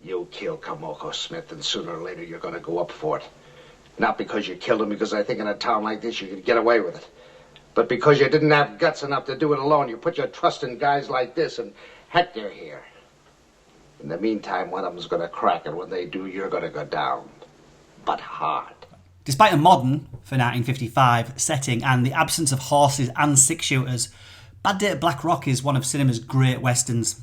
You kill Komoko Smith, and sooner or later you're going to go up for it. Not because you killed him, because I think in a town like this you could get away with it. But because you didn't have guts enough to do it alone, you put your trust in guys like this, and Hector here. In the meantime, one of them's going to crack, and when they do, you're going to go down. But hard. Despite a modern, for 1955, setting and the absence of horses and six-shooters, Bad Day at Black Rock is one of cinema's great westerns.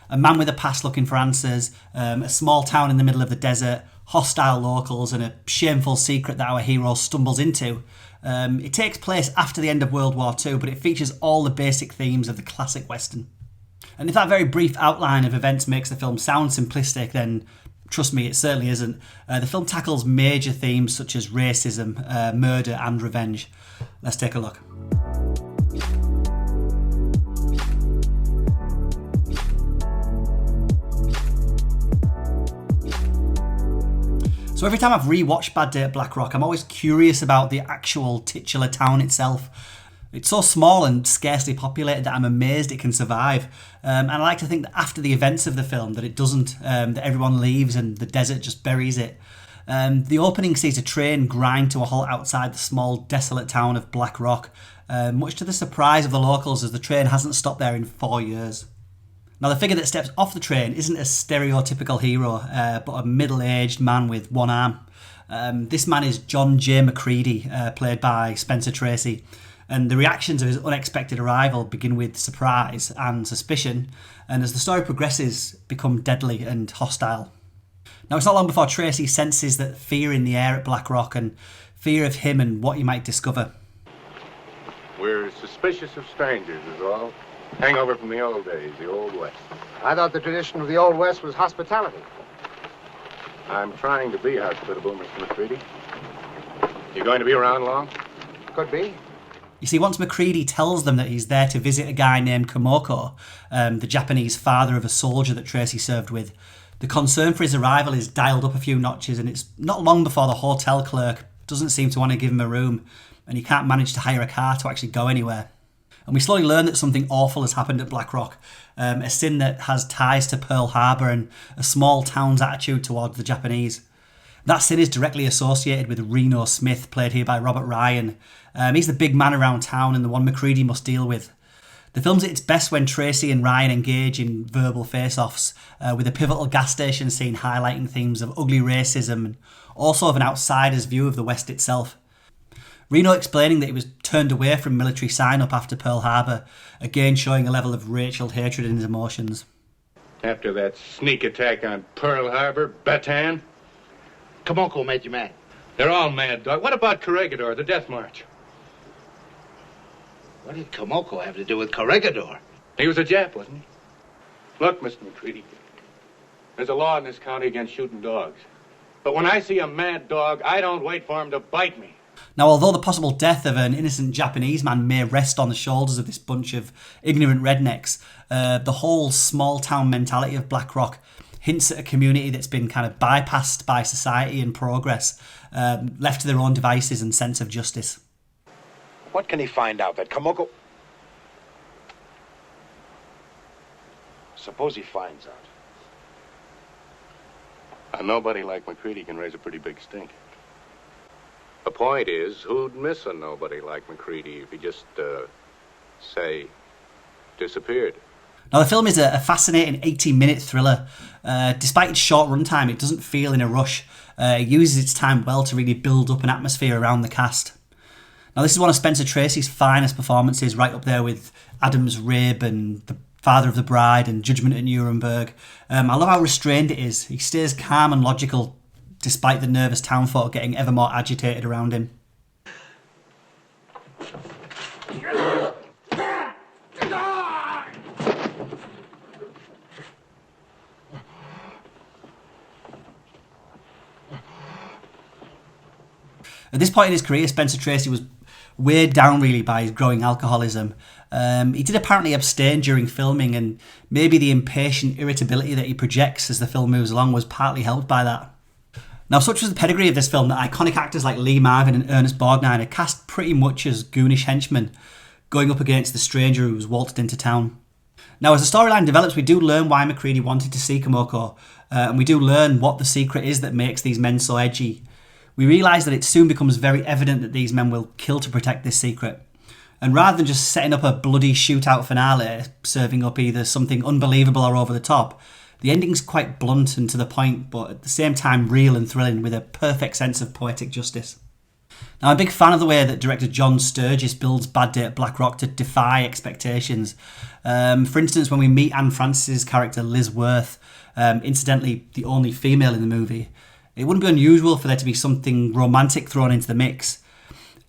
A man with a past looking for answers, a small town in the middle of the desert, hostile locals, and a shameful secret that our hero stumbles into. It takes place after the end of World War II, but it features all the basic themes of the classic western. And if that very brief outline of events makes the film sound simplistic, then trust me, it certainly isn't. The film tackles major themes such as racism, murder and revenge. Let's take a look. So every time I've rewatched Bad Day at Black Rock, I'm always curious about the actual titular town itself. It's so small and scarcely populated that I'm amazed it can survive. And I like to think that after the events of the film that it doesn't, that everyone leaves and the desert just buries it. The opening sees a train grind to a halt outside the small desolate town of Black Rock, much to the surprise of the locals as the train hasn't stopped there in 4 years. Now the figure that steps off the train isn't a stereotypical hero, but a middle-aged man with one arm. This man is John J. Macreedy, played by Spencer Tracy. And the reactions of his unexpected arrival begin with surprise and suspicion, and as the story progresses, become deadly and hostile. Now, it's not long before Tracy senses that fear in the air at Black Rock and fear of him and what he might discover. We're suspicious of strangers, is all. Hangover from the old days, the Old West. I thought the tradition of the Old West was hospitality. I'm trying to be hospitable, Mr. Macreedy. You going to be around long? Could be. You see, once Macreedy tells them that he's there to visit a guy named Komoko, the Japanese father of a soldier that Tracy served with, the concern for his arrival is dialed up a few notches, and it's not long before the hotel clerk doesn't seem to want to give him a room, and he can't manage to hire a car to actually go anywhere. And we slowly learn that something awful has happened at Black Rock, a sin that has ties to Pearl Harbor and a small town's attitude towards the Japanese. That sin is directly associated with Reno Smith, played here by Robert Ryan. He's the big man around town and the one Macreedy must deal with. The film's at its best when Tracy and Ryan engage in verbal face-offs, with a pivotal gas station scene highlighting themes of ugly racism and also of an outsider's view of the West itself. Reno explaining that he was turned away from military sign-up after Pearl Harbor, again showing a level of racial hatred in his emotions. After that sneak attack on Pearl Harbor, Bataan? Komoko made you mad. They're all mad, Doc. What about Corregidor, the Death March? What did Komoko have to do with Corregidor? He was a Jap, wasn't he? Look, Mr. Macreedy, there's a law in this county against shooting dogs. But when I see a mad dog, I don't wait for him to bite me. Now, although the possible death of an innocent Japanese man may rest on the shoulders of this bunch of ignorant rednecks, the whole small-town mentality of Black Rock hints at a community that's been kind of bypassed by society and progress, left to their own devices and sense of justice. What can he find out? That Komoko... Suppose he finds out. Nobody like Macreedy can raise a pretty big stink. The point is, who'd miss a nobody like Macreedy if he just, say, disappeared? Now, the film is a fascinating 80-minute thriller. Despite its short runtime, it doesn't feel in a rush. It uses its time well to really build up an atmosphere around the cast. Now, this is one of Spencer Tracy's finest performances, right up there with Adam's Rib and The Father of the Bride and Judgment at Nuremberg. I love how restrained it is. He stays calm and logical, despite the nervous townfolk getting ever more agitated around him. At this point in his career, Spencer Tracy was weighed down really by his growing alcoholism. He did apparently abstain during filming, and maybe the impatient irritability that he projects as the film moves along was partly helped by that. Now, such was the pedigree of this film that iconic actors like Lee Marvin and Ernest Borgnine are cast pretty much as goonish henchmen, going up against the stranger who was waltzed into town. Now, as the storyline develops, we do learn why Macreedy wanted to see Komoko. and we do learn what the secret is that makes these men so edgy. We realise that it soon becomes very evident that these men will kill to protect this secret. And rather than just setting up a bloody shootout finale, serving up either something unbelievable or over the top, the ending's quite blunt and to the point, but at the same time real and thrilling with a perfect sense of poetic justice. Now, I'm a big fan of the way that director John Sturges builds Bad Day at Black Rock to defy expectations. For instance, when we meet Anne Francis's character Liz Worth, incidentally the only female in the movie, it wouldn't be unusual for there to be something romantic thrown into the mix.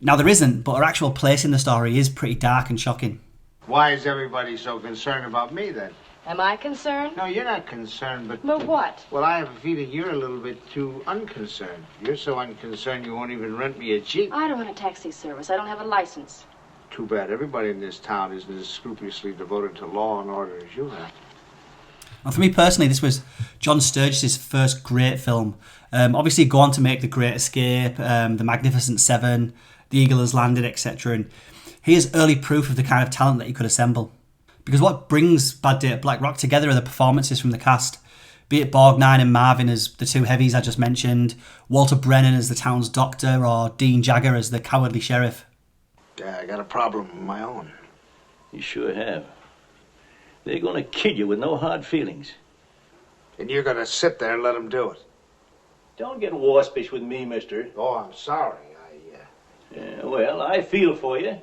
Now, there isn't, but her actual place in the story is pretty dark and shocking. Why is everybody so concerned about me, then? Am I concerned? No, you're not concerned, but... But what? Well, I have a feeling you're a little bit too unconcerned. You're so unconcerned you won't even rent me a Jeep. I don't want a taxi service. I don't have a license. Too bad. Everybody in this town isn't as scrupulously devoted to law and order as you are. Well, for me personally, this was John Sturges' first great film. Obviously, go on to make The Great Escape, The Magnificent Seven, The Eagle Has Landed, etc. And here's early proof of the kind of talent that he could assemble. Because what brings Bad Day at Black Rock together are the performances from the cast. Be it Borgnine and Marvin as the two heavies I just mentioned, Walter Brennan as the town's doctor, or Dean Jagger as the cowardly sheriff. Yeah, I got a problem of my own. You sure have. They're going to kill you with no hard feelings. And you're going to sit there and let them do it. Don't get waspish with me, mister. Oh, I'm sorry. Well, I feel for you,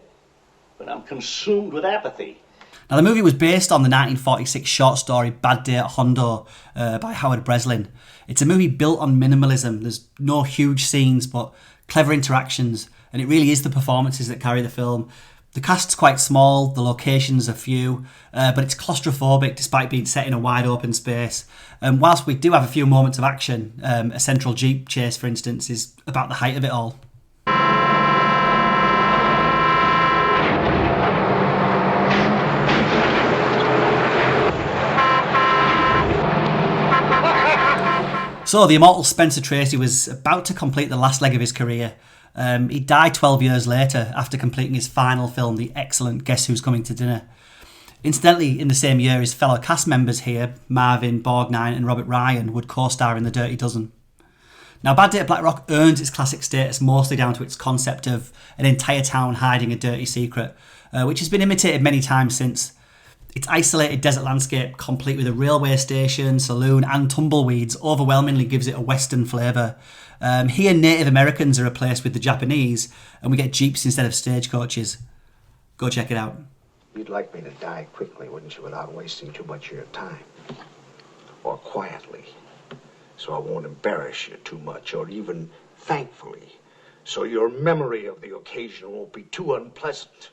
but I'm consumed with apathy. Now, the movie was based on the 1946 short story Bad Day at Hondo by Howard Breslin. It's a movie built on minimalism. There's no huge scenes, but clever interactions, and it really is the performances that carry the film. The cast's quite small, the locations are few, but it's claustrophobic despite being set in a wide open space. Whilst we do have a few moments of action, a central Jeep chase, for instance, is about the height of it all. So the immortal Spencer Tracy was about to complete the last leg of his career. He died 12 years later after completing his final film, the excellent Guess Who's Coming to Dinner. Incidentally, in the same year, his fellow cast members here, Marvin, Borgnine and Robert Ryan, would co-star in The Dirty Dozen. Now, Bad Day at Black Rock earns its classic status mostly down to its concept of an entire town hiding a dirty secret, which has been imitated many times since. Its isolated desert landscape, complete with a railway station, saloon and tumbleweeds, overwhelmingly gives it a Western flavour. Here, Native Americans are replaced with the Japanese, and we get jeeps instead of stagecoaches. Go check it out. You'd like me to die quickly, wouldn't you, without wasting too much of your time? Or quietly, so I won't embarrass you too much, or even thankfully, so your memory of the occasion won't be too unpleasant.